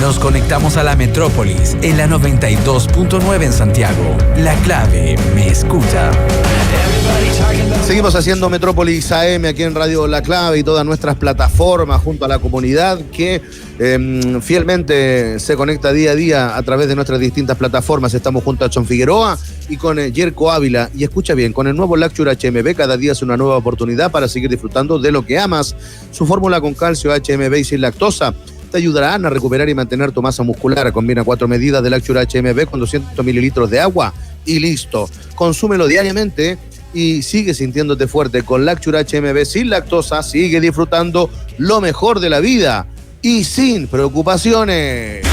Nos conectamos a la metrópolis en la 92.9 en Santiago. La Clave me escucha. Seguimos haciendo Metrópolis AM aquí en Radio La Clave y todas nuestras plataformas junto a la comunidad que fielmente se conecta día a día a través de nuestras distintas plataformas. Estamos junto a Chon Figueroa y con Yerko Ávila. Y escucha bien, con el nuevo Lacture HMB cada día es una nueva oportunidad para seguir disfrutando de lo que amas. Su fórmula con calcio HMB y sin lactosa te ayudarán a recuperar y mantener tu masa muscular. Combina 4 medidas de Lacture HMB con 200 mililitros de agua y listo. Consúmelo diariamente y sigue sintiéndote fuerte. Con Lacture HMB sin lactosa, sigue disfrutando lo mejor de la vida y sin preocupaciones.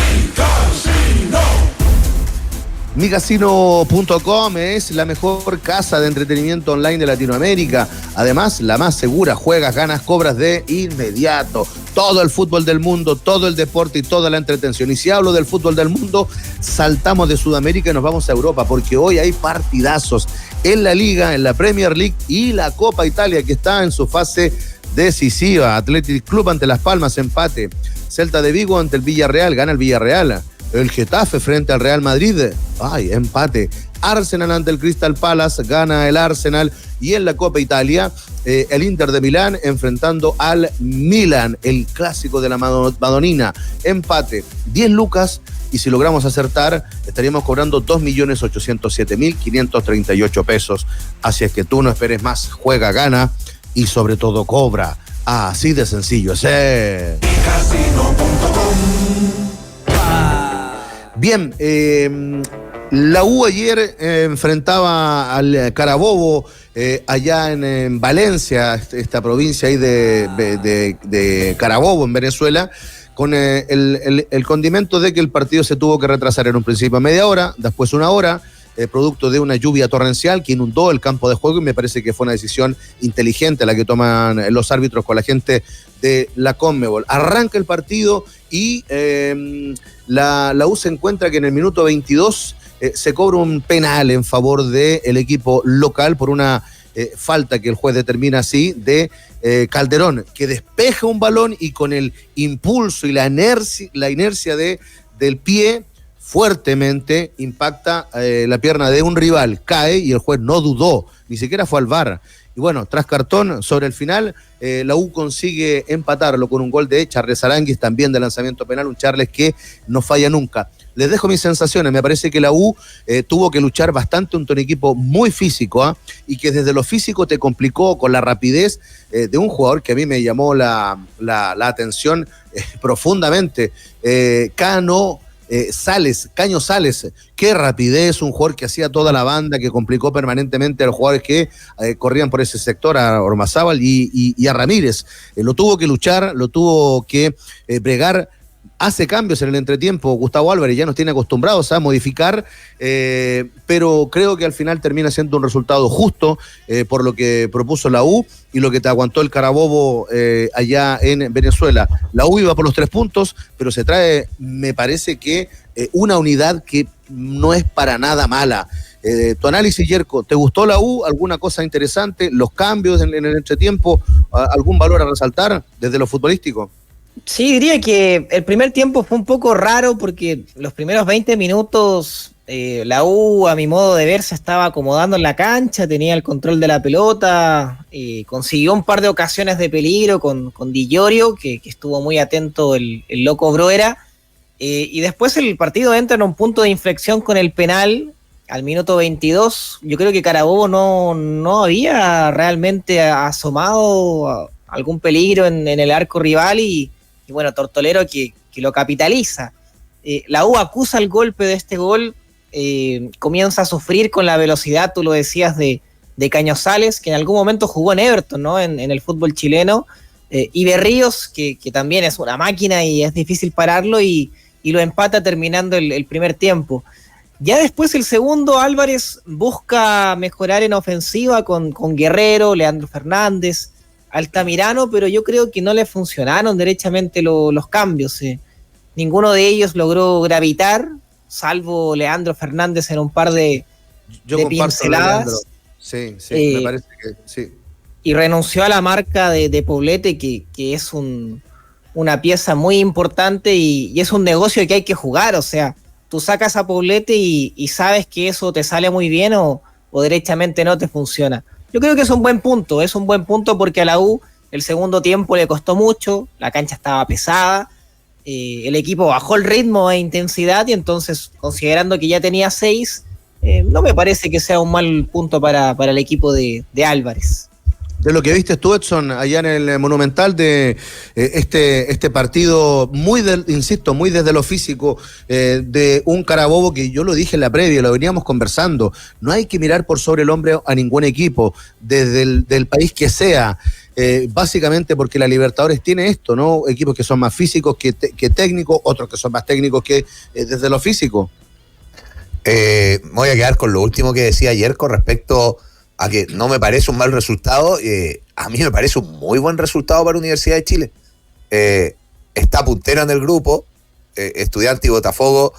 Micasino.com es la mejor casa de entretenimiento online de Latinoamérica. Además, la más segura. Juegas, ganas, cobras de inmediato. Todo el fútbol del mundo, todo el deporte y toda la entretención. Y si hablo del fútbol del mundo, saltamos de Sudamérica y nos vamos a Europa, porque hoy hay partidazos en la Liga, en la Premier League y la Copa Italia, que está en su fase decisiva. Athletic Club ante Las Palmas, empate. Celta de Vigo ante el Villarreal, gana el Villarreal. El Getafe frente al Real Madrid, empate. Arsenal ante el Crystal Palace, gana el Arsenal. Y en la Copa Italia, el Inter de Milán enfrentando al Milan, el clásico de la Madonina, empate. 10 lucas, y si logramos acertar, estaríamos cobrando 2.807.538 pesos. Así es que tú no esperes más, juega, gana y sobre todo cobra. Así de sencillo es. Bien, la U ayer enfrentaba al Carabobo allá en Valencia, esta provincia ahí de Carabobo, en Venezuela, con el condimento de que el partido se tuvo que retrasar en un principio a media hora, después una hora, producto de una lluvia torrencial que inundó el campo de juego, y me parece que fue una decisión inteligente la que toman los árbitros con la gente de la Conmebol. Arranca el partido y la U se encuentra que en el minuto 22 se cobra un penal en favor del equipo local por una falta que el juez determina así de Calderón, que despeja un balón y con el impulso y la inercia del pie fuertemente impacta la pierna de un rival, cae y el juez no dudó, ni siquiera fue al VAR. Y bueno, tras cartón, sobre el final, la U consigue empatarlo con un gol de Charles Aranguis, también de lanzamiento penal, un Charles que no falla nunca. Les dejo mis sensaciones, me parece que la U tuvo que luchar bastante, un equipo muy físico, y que desde lo físico te complicó con la rapidez de un jugador que a mí me llamó la atención profundamente, Caño Sales, qué rapidez, un jugador que hacía toda la banda, que complicó permanentemente a los jugadores que corrían por ese sector, a Ormazábal y a Ramírez. Lo tuvo que luchar, lo tuvo que bregar. Hace cambios en el entretiempo, Gustavo Álvarez ya nos tiene acostumbrados a modificar, pero creo que al final termina siendo un resultado justo por lo que propuso la U y lo que te aguantó el Carabobo allá en Venezuela. La U iba por los 3 puntos, pero se trae, me parece que una unidad que no es para nada mala. Tu análisis, Yerko, ¿te gustó la U? ¿Alguna cosa interesante? ¿Los cambios en el entretiempo? ¿Algún valor a resaltar desde lo futbolístico? Sí, diría que el primer tiempo fue un poco raro porque los primeros 20 minutos la U, a mi modo de ver, se estaba acomodando en la cancha, tenía el control de la pelota, consiguió un par de ocasiones de peligro con Di Llorio, que estuvo muy atento el loco Broera, y después el partido entra en un punto de inflexión con el penal al minuto 22. Yo creo que Carabobo no había realmente asomado algún peligro en el arco rival y bueno, Tortolero que lo capitaliza. La U acusa el golpe de este gol, comienza a sufrir con la velocidad, tú lo decías, de Cañosales, que en algún momento jugó en Everton, ¿no? En el fútbol chileno, y Berríos, que también es una máquina y es difícil pararlo, y lo empata terminando el primer tiempo. Ya después el segundo, Álvarez busca mejorar en ofensiva con Guerrero, Leandro Fernández, Altamirano, pero yo creo que no le funcionaron derechamente los cambios. Ninguno de ellos logró gravitar, salvo Leandro Fernández en un par de pinceladas. Sí, me parece que sí. Y renunció a la marca de Poblete, que es un una pieza muy importante y es un negocio que hay que jugar, o sea, tú sacas a Poblete y sabes que eso te sale muy bien o derechamente no te funciona. Yo creo que es un buen punto porque a la U el segundo tiempo le costó mucho, la cancha estaba pesada, el equipo bajó el ritmo e intensidad y entonces, considerando que ya tenía 6, no me parece que sea un mal punto para el equipo de Álvarez. De lo que viste tú, Edson, allá en el Monumental, de este partido, insisto, muy desde lo físico, de un Carabobo que yo lo dije en la previa, lo veníamos conversando, no hay que mirar por sobre el hombro a ningún equipo, desde del país que sea, básicamente porque la Libertadores tiene esto, ¿no? Equipos que son más físicos que técnicos, otros que son más técnicos que desde lo físico. Me voy a quedar con lo último que decía ayer con respecto a que no me parece un mal resultado, a mí me parece un muy buen resultado para la Universidad de Chile. Está puntero en el grupo, Estudiantes y Botafogo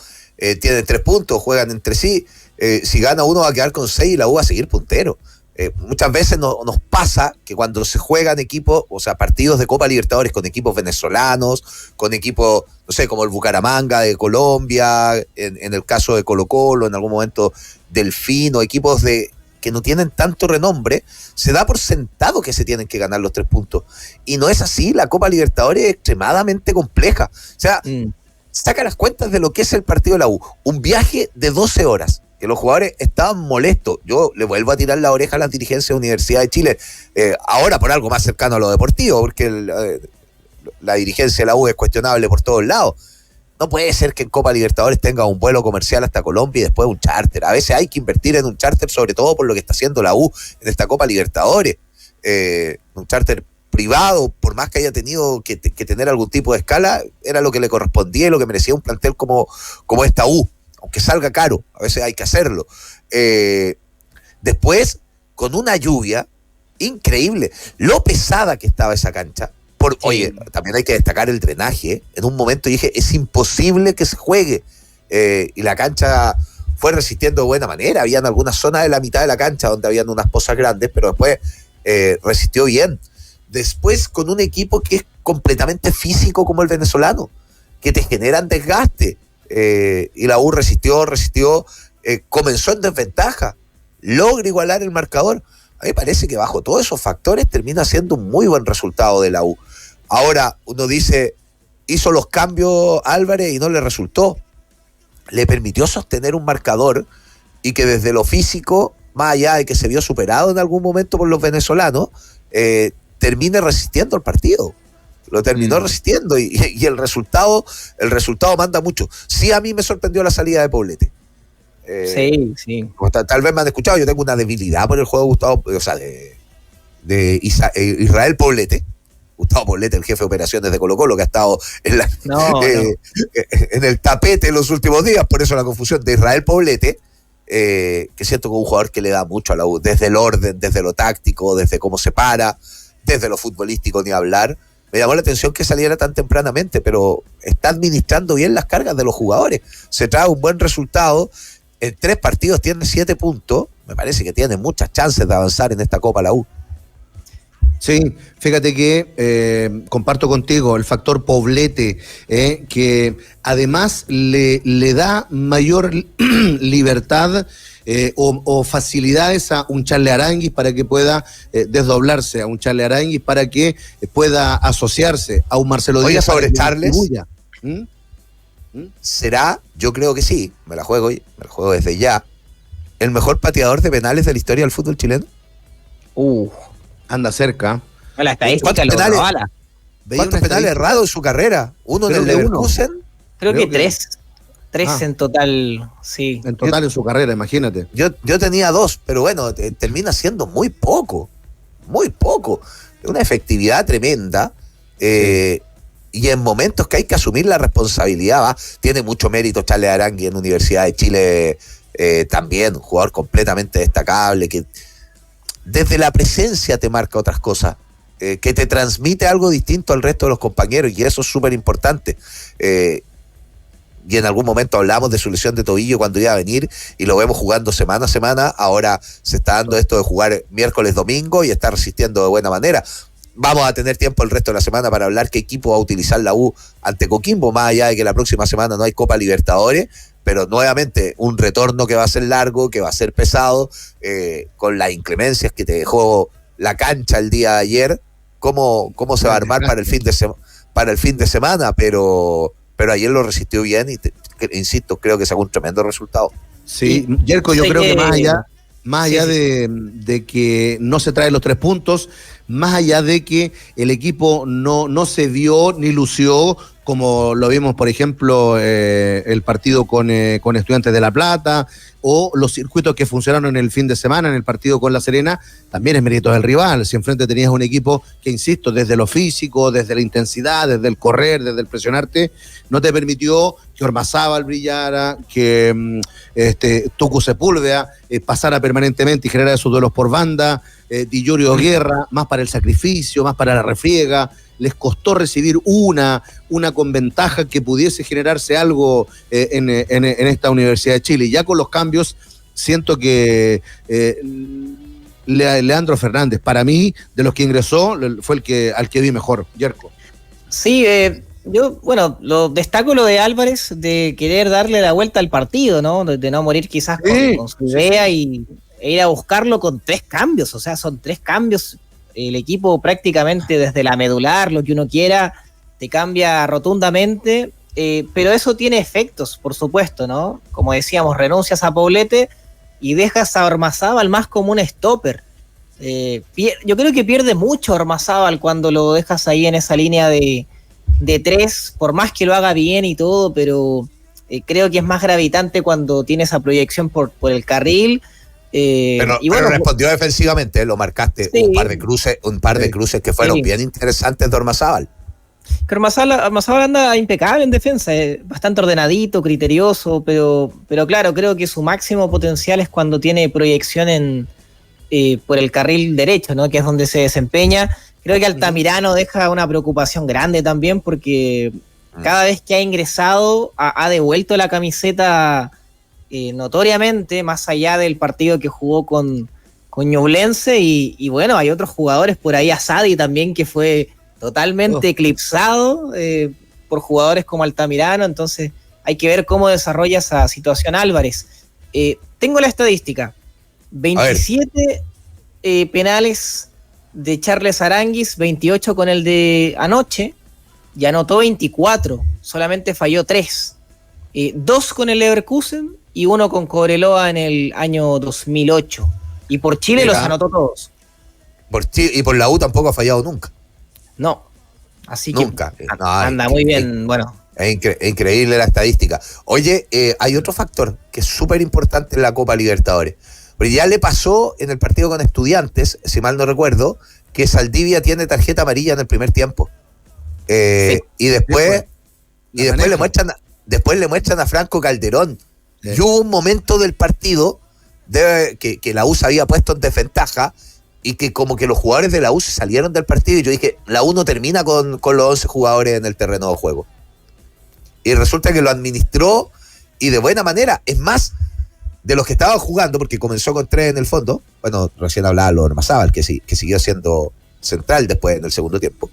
tienen 3 puntos, juegan entre sí, si gana uno va a quedar con 6 y la U va a seguir puntero. Muchas veces nos pasa que cuando se juegan equipos, o sea, partidos de Copa Libertadores con equipos venezolanos, con equipos, no sé, como el Bucaramanga de Colombia, en el caso de Colo-Colo, en algún momento Delfín, o equipos que no tienen tanto renombre, se da por sentado que se tienen que ganar los 3 puntos. Y no es así, la Copa Libertadores es extremadamente compleja. O sea, saca las cuentas de lo que es el partido de la U. Un viaje de 12 horas, que los jugadores estaban molestos. Yo le vuelvo a tirar la oreja a las dirigencias de la Universidad de Chile, ahora por algo más cercano a lo deportivo, porque la dirigencia de la U es cuestionable por todos lados. No puede ser que en Copa Libertadores tenga un vuelo comercial hasta Colombia y después un charter. A veces hay que invertir en un charter, sobre todo por lo que está haciendo la U en esta Copa Libertadores. Un charter privado, por más que haya tenido que tener algún tipo de escala, era lo que le correspondía y lo que merecía un plantel como esta U, aunque salga caro, a veces hay que hacerlo. Después, con una lluvia increíble, lo pesada que estaba esa cancha. Oye, también hay que destacar el drenaje. En un momento dije, es imposible que se juegue. Y la cancha fue resistiendo de buena manera. Habían algunas zonas de la mitad de la cancha donde habían unas pozas grandes, pero después resistió bien. Después con un equipo que es completamente físico como el venezolano, que te generan desgaste. Y la U resistió, comenzó en desventaja, logra igualar el marcador. A mí me parece que bajo todos esos factores termina siendo un muy buen resultado de la U. Ahora, uno dice, hizo los cambios Álvarez y no le resultó. Le permitió sostener un marcador y que desde lo físico, más allá de que se vio superado en algún momento por los venezolanos, termine resistiendo el partido. Lo terminó resistiendo y el resultado manda mucho. Sí, a mí me sorprendió la salida de Poblete. Sí. Tal vez me han escuchado, yo tengo una debilidad por el juego de Gustavo, o sea, de Israel Poblete. Gustavo Poblete, el jefe de operaciones de Colo-Colo, que ha estado en el tapete en los últimos días, por eso la confusión de Israel Poblete, que siento que es un jugador que le da mucho a la U, desde el orden, desde lo táctico, desde cómo se para, desde lo futbolístico ni hablar. Me llamó la atención que saliera tan tempranamente, pero está administrando bien las cargas de los jugadores. Se trae un buen resultado. En 3 partidos tiene 7 puntos. Me parece que tiene muchas chances de avanzar en esta Copa la U. Sí, fíjate que comparto contigo el factor Poblete, que además le da mayor libertad o facilidades a un Charles Aránguiz para que pueda desdoblarse, a un Charles Aránguiz para que pueda asociarse, a un Marcelo Díaz. Sobre Charles, ¿será? Yo creo que sí, me la juego desde ya, el mejor pateador de penales de la historia del fútbol chileno. Anda cerca. La estadística lo avala. ¿Cuántos penales errados en su carrera? Uno en el Leverkusen. Creo que 3. 3 en total, sí. En total en su carrera, imagínate. Yo tenía 2, pero bueno, termina siendo muy poco. Muy poco. Una efectividad tremenda. Y en momentos que hay que asumir la responsabilidad, tiene mucho mérito Charles Aránguiz en Universidad de Chile, también, un jugador completamente destacable, que desde la presencia te marca otras cosas, que te transmite algo distinto al resto de los compañeros, y eso es súper importante. Y en algún momento hablamos de su lesión de tobillo cuando iba a venir, y lo vemos jugando semana a semana. Ahora se está dando esto de jugar miércoles, domingo, y está resistiendo de buena manera. vamos a tener tiempo el resto de la semana para hablar qué equipo va a utilizar la U ante Coquimbo, más allá de que la próxima semana no hay Copa Libertadores, pero nuevamente un retorno que va a ser largo, que va a ser pesado, con las inclemencias que te dejó la cancha el día de ayer. ¿Cómo se va a armar para el fin de semana? Pero ayer lo resistió bien y insisto, creo que sacó un tremendo resultado. Sí, Yerko, yo creo que más allá de que no se traen los 3 puntos, más allá de que el equipo no se vio ni lució como lo vimos, por ejemplo, el partido con Estudiantes de La Plata, o los circuitos que funcionaron en el fin de semana en el partido con La Serena, también es mérito del rival. Si enfrente tenías un equipo que, insisto, desde lo físico, desde la intensidad, desde el correr, desde el presionarte, no te permitió que Ormazábal brillara, que Tucu Sepúlveda pasara permanentemente y generara esos duelos por banda, Di Giulio Guerra, más para el sacrificio, más para la refriega. Les costó recibir una con ventaja que pudiese generarse algo en esta Universidad de Chile. Ya con los cambios, siento que Leandro Fernández, para mí, de los que ingresó, fue al que vi mejor. Yerko. Sí, yo, lo destaco lo de Álvarez, de querer darle la vuelta al partido, ¿no? De no morir quizás con su idea e ir a buscarlo con 3 cambios. O sea, son 3 cambios. El equipo prácticamente desde la medular, lo que uno quiera, te cambia rotundamente, pero eso tiene efectos, por supuesto, ¿no? Como decíamos, renuncias a Poblete y dejas a Ormazábal más como un stopper. Yo creo que pierde mucho Ormazábal cuando lo dejas ahí en esa línea de 3, por más que lo haga bien y todo, pero creo que es más gravitante cuando tiene esa proyección por el carril. Pero respondió defensivamente, lo marcaste, sí. un par de cruces que fueron bien interesantes de Ormazábal. Que Ormazábal anda impecable en defensa, bastante ordenadito, criterioso, pero claro, creo que su máximo potencial es cuando tiene proyección por el carril derecho, ¿no? Que es donde se desempeña. Creo que Altamirano deja una preocupación grande también, porque cada vez que ha ingresado ha devuelto la camiseta notoriamente, más allá del partido que jugó con Ñublense, y bueno, hay otros jugadores por ahí, Asadi también, que fue totalmente eclipsado por jugadores como Altamirano. Entonces hay que ver cómo desarrolla esa situación Álvarez. Tengo la estadística: 27 penales de Charles Aranguis, 28 con el de anoche, y anotó 24, solamente falló 3, 2 con el Leverkusen y 1 con Cobreloa en el año 2008. Y por Chile los anotó todos. Y por la U tampoco ha fallado nunca. No. Así nunca. Que anda muy bien. Bueno. Es increíble la estadística. Oye, hay otro factor que es súper importante en la Copa Libertadores. Pero ya le pasó en el partido con Estudiantes, si mal no recuerdo, que Saldivia tiene tarjeta amarilla en el primer tiempo. Sí. Y después le muestran a Franco Calderón. Sí. Y hubo un momento del partido que la U se había puesto en desventaja y que como que los jugadores de la U se salieron del partido, y yo dije, la U no termina con los 11 jugadores en el terreno de juego. Y resulta que lo administró y de buena manera. Es más, de los que estaban jugando, porque comenzó con 3 en el fondo, bueno, recién hablaba lo de Ormazábal, que siguió siendo central después en el segundo tiempo,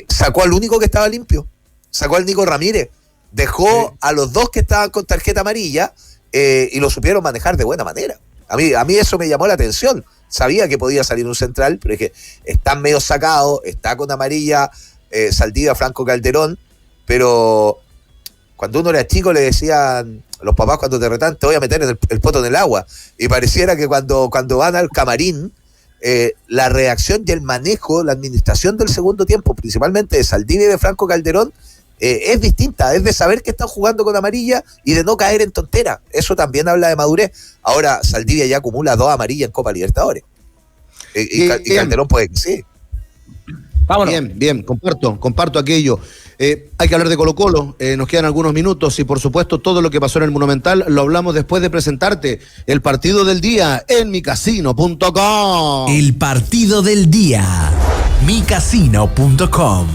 sacó al único que estaba limpio, sacó al Nico Ramírez, dejó a los 2 que estaban con tarjeta amarilla, y lo supieron manejar de buena manera. A mí eso me llamó la atención. Sabía que podía salir un central, pero es que están medio sacados, está con amarilla Saldivia, Franco Calderón, pero cuando uno era chico le decían los papás, cuando te retan, te voy a meter el poto en el agua, y pareciera que cuando van al camarín, la reacción y el manejo, la administración del segundo tiempo, principalmente de Saldivia y de Franco Calderón, es distinta, es de saber que están jugando con amarilla y de no caer en tontera. Eso también habla de madurez. Ahora Saldivia ya acumula 2 amarillas en Copa Libertadores. Y Calderón puede que sí. Vámonos. Bien, comparto aquello. Hay que hablar de Colo-Colo, nos quedan algunos minutos, y por supuesto todo lo que pasó en el Monumental lo hablamos después de presentarte el partido del día en micasino.com. El partido del día, micasino.com.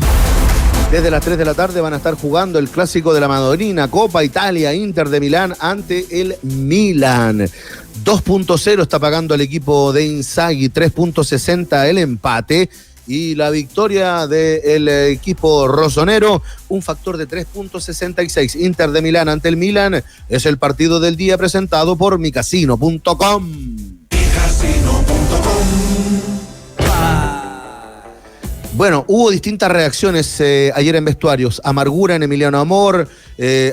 Desde las 3 de la tarde van a estar jugando el clásico de la Madonina, Copa Italia, Inter de Milán ante el Milan. 2.0 está pagando el equipo de Inzaghi, 3.60 el empate. y la victoria del equipo rosonero, un factor de 3.66. Inter de Milán ante el Milan es el partido del día presentado por micasino.com. Bueno, hubo distintas reacciones ayer en vestuarios. Amargura en Emiliano Amor,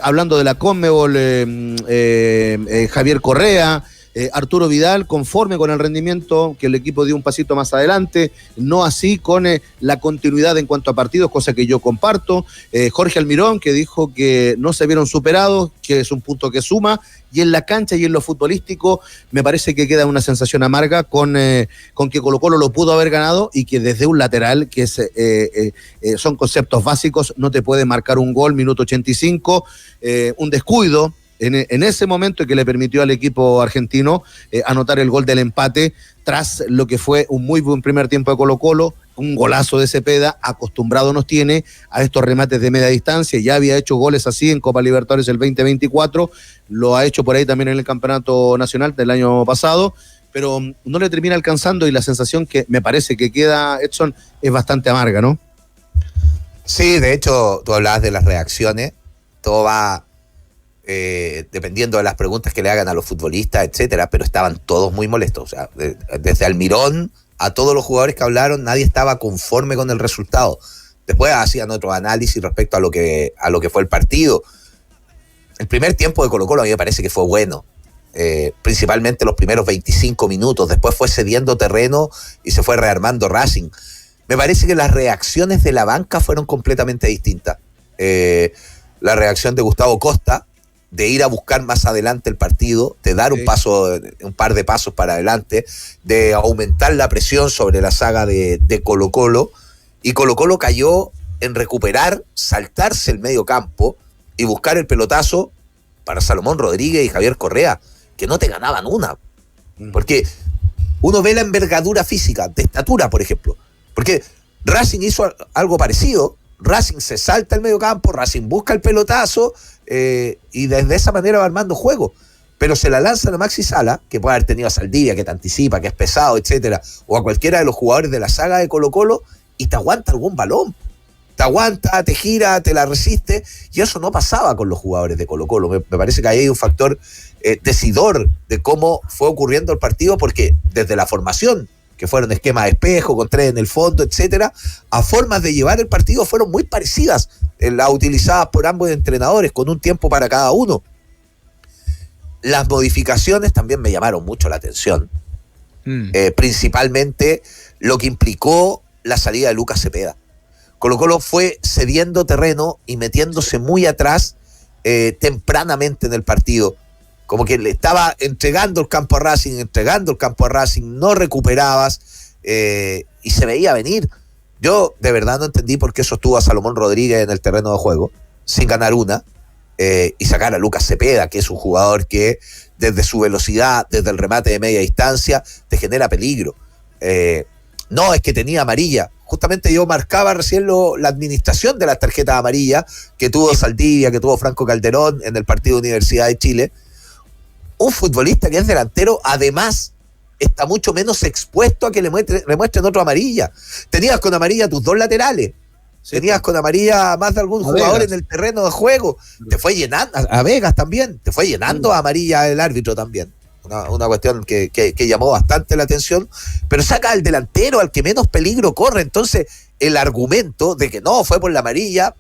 hablando de la Conmebol, Javier Correa, Arturo Vidal, conforme con el rendimiento, que el equipo dio un pasito más adelante, no así con la continuidad en cuanto a partidos, cosa que yo comparto. Jorge Almirón, que dijo que no se vieron superados, que es un punto que suma, y en la cancha y en lo futbolístico me parece que queda una sensación amarga con que Colo-Colo lo pudo haber ganado y que desde un lateral, que son conceptos básicos, no te puede marcar un gol, minuto 85, un descuido en ese momento que le permitió al equipo argentino anotar el gol del empate tras lo que fue un muy buen primer tiempo de Colo-Colo, un golazo de Cepeda, acostumbrado nos tiene a estos remates de media distancia, ya había hecho goles así en Copa Libertadores el 2024, lo ha hecho por ahí también en el Campeonato Nacional del año pasado, pero no le termina alcanzando y la sensación que me parece que queda, Edson, es bastante amarga, ¿no? Sí, de hecho, tú hablabas de las reacciones, todo va dependiendo de las preguntas que le hagan a los futbolistas, etcétera, pero estaban todos muy molestos, o sea, desde Almirón a todos los jugadores que hablaron, nadie estaba conforme con el resultado. Después hacían otro análisis respecto a lo que fue el partido. El primer tiempo de Colo-Colo a mí me parece que fue bueno, principalmente los primeros 25 minutos, después fue cediendo terreno y se fue rearmando Racing. Me parece que las reacciones de la banca fueron completamente distintas. La reacción de Gustavo Costa, de ir a buscar más adelante el partido, de dar un par de pasos para adelante, de aumentar la presión sobre la saga de Colo-Colo, y Colo-Colo cayó en recuperar, saltarse el medio campo y buscar el pelotazo para Salomón Rodríguez y Javier Correa, que no te ganaban una. Porque uno ve la envergadura física, de estatura, por ejemplo. Porque Racing hizo algo parecido. Racing se salta el medio campo, Racing busca el pelotazo y desde esa manera va armando juego. Pero se la lanzan a Maxi Sala, que puede haber tenido a Saldivia, que te anticipa, que es pesado, etcétera, o a cualquiera de los jugadores de la saga de Colo-Colo, y te aguanta algún balón. Te aguanta, te gira, te la resiste, y eso no pasaba con los jugadores de Colo-Colo. Me parece que ahí hay un factor decidor de cómo fue ocurriendo el partido, porque desde la formación, que fueron esquema de espejo, con 3 en el fondo, etcétera, a formas de llevar el partido fueron muy parecidas, las utilizadas por ambos entrenadores, con un tiempo para cada uno. Las modificaciones también me llamaron mucho la atención, principalmente lo que implicó la salida de Lucas Cepeda. Colo-Colo fue cediendo terreno y metiéndose muy atrás tempranamente en el partido. Como que le estaba entregando el campo a Racing, no recuperabas y se veía venir. Yo de verdad no entendí por qué sostuvo a Salomón Rodríguez en el terreno de juego, sin ganar una, y sacar a Lucas Cepeda, que es un jugador que desde su velocidad, desde el remate de media distancia, te genera peligro. No, es que tenía amarilla. Justamente yo marcaba recién la administración de las tarjetas amarillas que tuvo Saldivia, que tuvo Franco Calderón en el partido de Universidad de Chile. Un futbolista que es delantero, además, está mucho menos expuesto a que le muestren otro amarilla. Tenías con amarilla tus 2 laterales, tenías con amarilla más de algún jugador en el terreno de juego. Te fue llenando, a Vegas también, te fue llenando a amarilla el árbitro también. Una cuestión que llamó bastante la atención, pero saca al delantero, al que menos peligro corre. Entonces, el argumento de que no fue por la amarilla,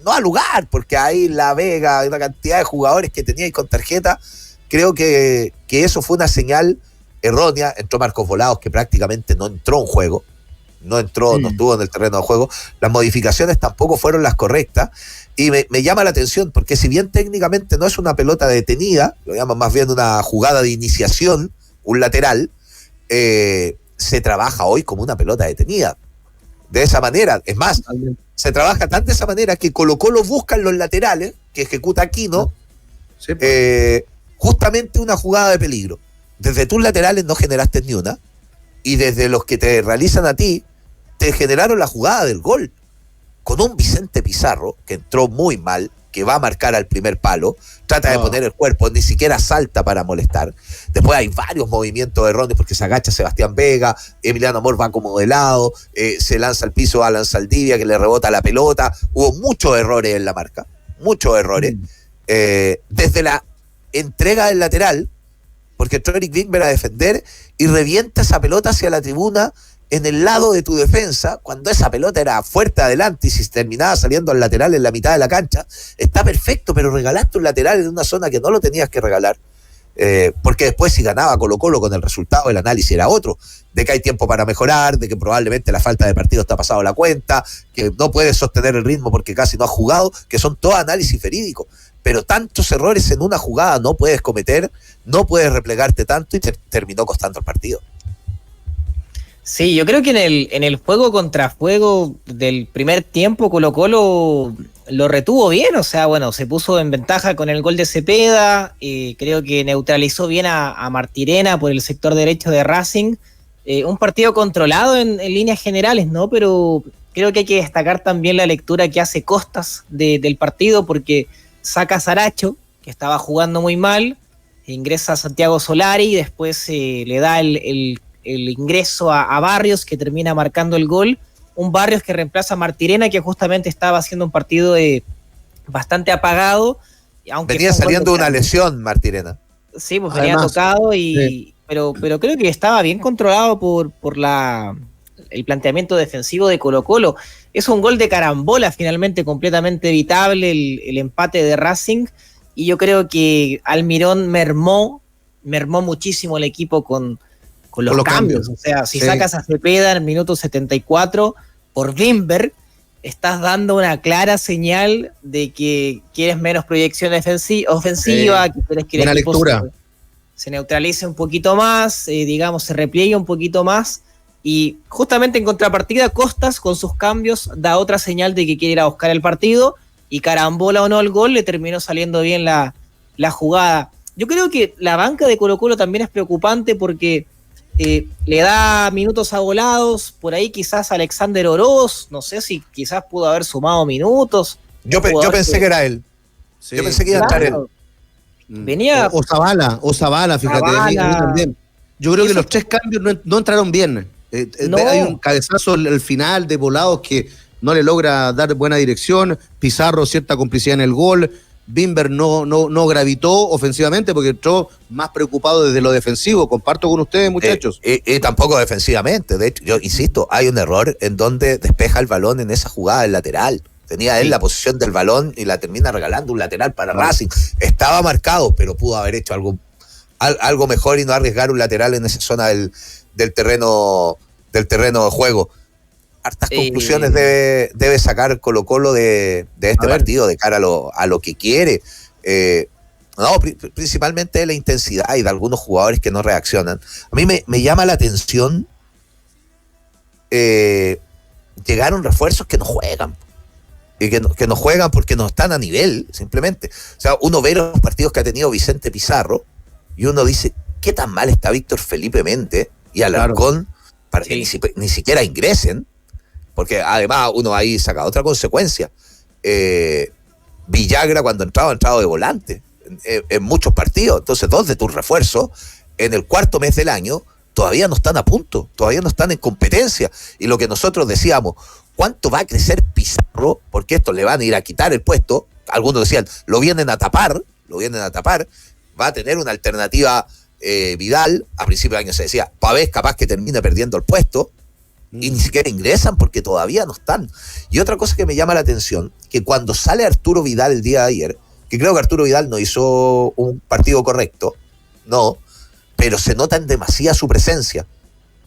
no ha lugar, porque ahí La Vega, una cantidad de jugadores que teníais con tarjeta. Creo que eso fue una señal errónea. Entró Marcos Volados, que prácticamente no entró en juego, no estuvo en el terreno de juego. Las modificaciones tampoco fueron las correctas, y me llama la atención, porque si bien técnicamente no es una pelota detenida, lo llaman más bien una jugada de iniciación, un lateral, se trabaja hoy como una pelota detenida. De esa manera, es más, se trabaja tan de esa manera que Colo-Colo busca en los laterales, que ejecuta Aquino, justamente una jugada de peligro. Desde tus laterales no generaste ni una, y desde los que te realizan a ti, te generaron la jugada del gol, con un Vicente Pizarro, que entró muy mal, que va a marcar al primer palo, trata de poner el cuerpo, ni siquiera salta para molestar. Después hay varios movimientos erróneos porque se agacha Sebastián Vega, Emiliano Amor va como de lado, se lanza al piso Alan Saldivia que le rebota la pelota. Hubo muchos errores en la marca, muchos errores. Desde la entrega del lateral, porque entró Eric Wimber a defender y revienta esa pelota hacia la tribuna en el lado de tu defensa, cuando esa pelota era fuerte adelante y si terminaba saliendo al lateral en la mitad de la cancha, está perfecto, pero regalaste un lateral en una zona que no lo tenías que regalar, porque después si ganaba Colo-Colo con el resultado, el análisis era otro, de que hay tiempo para mejorar, de que probablemente la falta de partido está pasado la cuenta, que no puedes sostener el ritmo porque casi no has jugado, que son todo análisis verídicos, pero tantos errores en una jugada no puedes cometer, no puedes replegarte tanto y terminó costando el partido. Sí, yo creo que en el juego contra fuego del primer tiempo Colo-Colo lo retuvo bien, o sea, bueno, se puso en ventaja con el gol de Cepeda, creo que neutralizó bien a Martirena por el sector derecho de Racing, un partido controlado en líneas generales, ¿no? Pero creo que hay que destacar también la lectura que hace Costas del partido, porque saca a Saracho, que estaba jugando muy mal, ingresa a Santiago Solari y después le da el ingreso a Barrios, que termina marcando el gol. Un Barrios que reemplaza a Martirena, que justamente estaba haciendo un partido bastante apagado. Aunque venía saliendo una lesión, Martirena. Sí, pues venía tocado, pero creo que estaba bien controlado por el planteamiento defensivo de Colo-Colo. Es un gol de carambola, finalmente completamente evitable, el empate de Racing. Y yo creo que Almirón mermó muchísimo el equipo con los cambios. O sea, si sacas a Cepeda en el minuto 74 por Wimber, estás dando una clara señal de que quieres menos proyección ofensiva, que quieres que el equipo se neutralice un poquito más, digamos, se repliegue un poquito más. Y justamente en contrapartida, Costas, con sus cambios, da otra señal de que quiere ir a buscar el partido, y carambola o no el gol, le terminó saliendo bien la jugada. Yo creo que la banca de Colo-Colo también es preocupante porque le da minutos a Volados, por ahí quizás Alexander Oroz, no sé si quizás pudo haber sumado minutos. Yo pensé que era él. Sí. Yo pensé que iba a estar él. Venía... O Zavala, fíjate. También. Yo creo que los tres cambios no entraron bien. Hay un cabezazo al final de Volados que no le logra dar buena dirección, Pizarro cierta complicidad en el gol, Wimber no gravitó ofensivamente porque entró más preocupado desde lo defensivo. Comparto con ustedes, muchachos. Y tampoco defensivamente. De hecho, yo insisto, hay un error en donde despeja el balón en esa jugada del lateral. Tenía él la posición del balón y la termina regalando un lateral para Racing. Estaba marcado, pero pudo haber hecho algo mejor y no arriesgar un lateral en esa zona del terreno de juego. Hartas conclusiones debe sacar Colo-Colo de este partido de cara a lo que quiere. Principalmente de la intensidad y de algunos jugadores que no reaccionan. A mí me llama la atención llegaron refuerzos que no juegan. Y que no juegan porque no están a nivel, simplemente. O sea, uno ve los partidos que ha tenido Vicente Pizarro y uno dice, ¿qué tan mal está Víctor Felipe Mente y Alarcón para que ni siquiera ingresen? Porque además uno ahí saca otra consecuencia. Villagra cuando entraba de volante en muchos partidos. Entonces 2 de tus refuerzos en el cuarto mes del año todavía no están a punto, todavía no están en competencia. Y lo que nosotros decíamos, ¿cuánto va a crecer Pizarro? Porque esto le van a ir a quitar el puesto. Algunos decían, lo vienen a tapar. Va a tener una alternativa Vidal. A principio de año se decía, Pavés capaz que termine perdiendo el puesto. Y ni siquiera ingresan porque todavía no están. Y otra cosa que me llama la atención, que cuando sale Arturo Vidal el día de ayer, que creo que Arturo Vidal no hizo un partido correcto, no, pero se nota en demasía su presencia.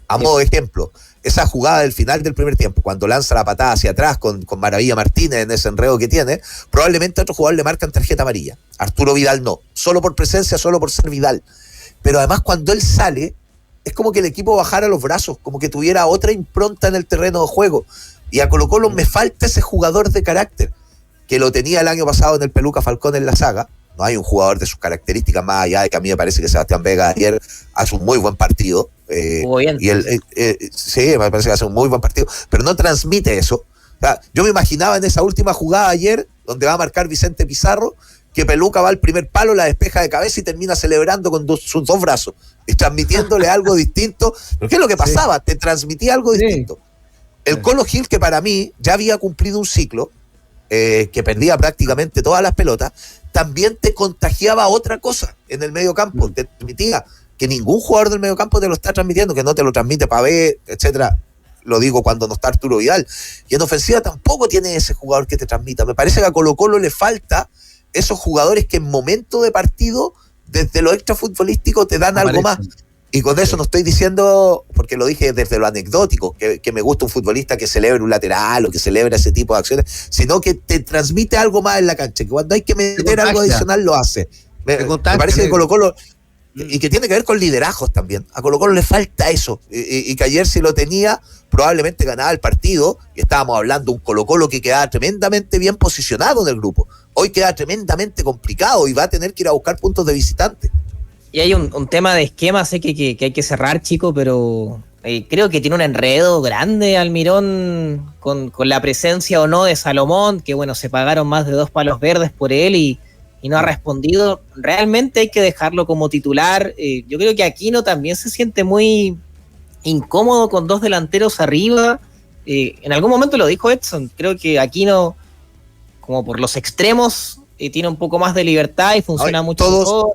A modo de ejemplo, esa jugada del final del primer tiempo, cuando lanza la patada hacia atrás con Maravilla Martínez en ese enredo que tiene, probablemente a otro jugador le marcan tarjeta amarilla. Arturo Vidal no, solo por presencia, solo por ser Vidal. Pero además cuando él sale, es como que el equipo bajara los brazos, como que tuviera otra impronta en el terreno de juego. Y a Colo-Colo me falta ese jugador de carácter, que lo tenía el año pasado en el Peluca Falcón en la saga. No hay un jugador de sus características, más allá de que a mí me parece que Sebastián Vega ayer hace un muy buen partido. Sí, me parece que hace un muy buen partido, pero no transmite eso. O sea, yo me imaginaba en esa última jugada ayer, donde va a marcar Vicente Pizarro, que Peluca va al primer palo, la despeja de cabeza y termina celebrando con sus dos brazos y transmitiéndole algo distinto. ¿Pero qué es lo que pasaba? Sí. Te transmitía algo distinto. El Colo Gil, que para mí ya había cumplido un ciclo, que perdía prácticamente todas las pelotas, también te contagiaba otra cosa en el medio campo. Te transmitía que ningún jugador del medio campo te lo está transmitiendo, que no te lo transmite Pavé, etcétera. Lo digo cuando no está Arturo Vidal. Y en ofensiva tampoco tiene ese jugador que te transmita. Me parece que a Colo-Colo le falta esos jugadores que en momento de partido, desde lo extrafutbolístico, te dan algo más. Y con eso no estoy diciendo, porque lo dije desde lo anecdótico, que me gusta un futbolista que celebre un lateral o que celebre ese tipo de acciones, sino que te transmite algo más en la cancha, que cuando hay que meter algo adicional lo hace. Me parece que Colo-Colo, y que tiene que ver con liderazgos también, a Colo-Colo le falta eso, y que ayer si lo tenía, probablemente ganaba el partido, y estábamos hablando de un Colo-Colo que quedaba tremendamente bien posicionado en el grupo. Hoy queda tremendamente complicado y va a tener que ir a buscar puntos de visitante. Y hay un tema de esquema, sé que hay que cerrar, chico, pero creo que tiene un enredo grande Almirón con la presencia o no de Salomón, que bueno, se pagaron más de 2 palos verdes por él y no ha respondido. Realmente hay que dejarlo como titular. Yo creo que Aquino también se siente muy incómodo con 2 delanteros arriba. En algún momento lo dijo Edson, creo que Aquino, como por los extremos, tiene un poco más de libertad y funciona mucho mejor.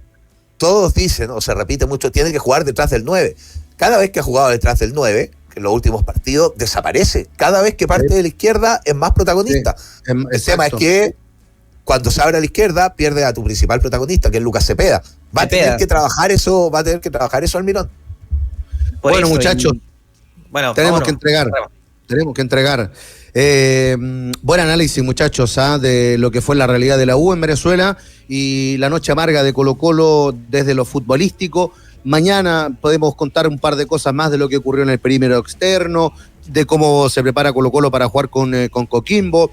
Todos dicen, o se repite mucho, tiene que jugar detrás del 9. Cada vez que ha jugado detrás del 9, en los últimos partidos, desaparece. Cada vez que parte de la izquierda es más protagonista. Sí, el tema es que cuando se abre a la izquierda, pierde a tu principal protagonista, que es Lucas Cepeda. Va a tener que trabajar eso Almirón. Bueno, muchachos, tenemos que entregar. Buen análisis, muchachos, de lo que fue la realidad de la U en Venezuela y la noche amarga de Colo-Colo desde lo futbolístico. Mañana podemos contar un par de cosas más de lo que ocurrió en el perímetro externo, de cómo se prepara Colo-Colo para jugar con Coquimbo.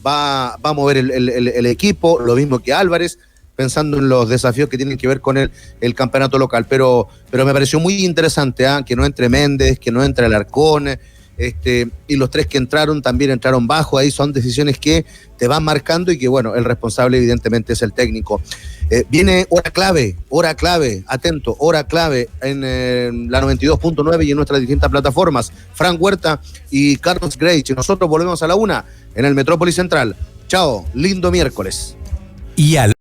Va a mover el equipo, lo mismo que Álvarez, pensando en los desafíos que tienen que ver con el campeonato local. Pero me pareció muy interesante que no entre Méndez, que no entre Alarcón, y los 3 que entraron también entraron bajo. Ahí son decisiones que te van marcando y que, bueno, el responsable evidentemente es el técnico. Viene hora clave, atento, hora clave en la 92.9 y en nuestras distintas plataformas. Frank Huerta y Carlos Greich. Nosotros volvemos a la 1 en el Metrópolis Central. Chao, lindo miércoles. Y al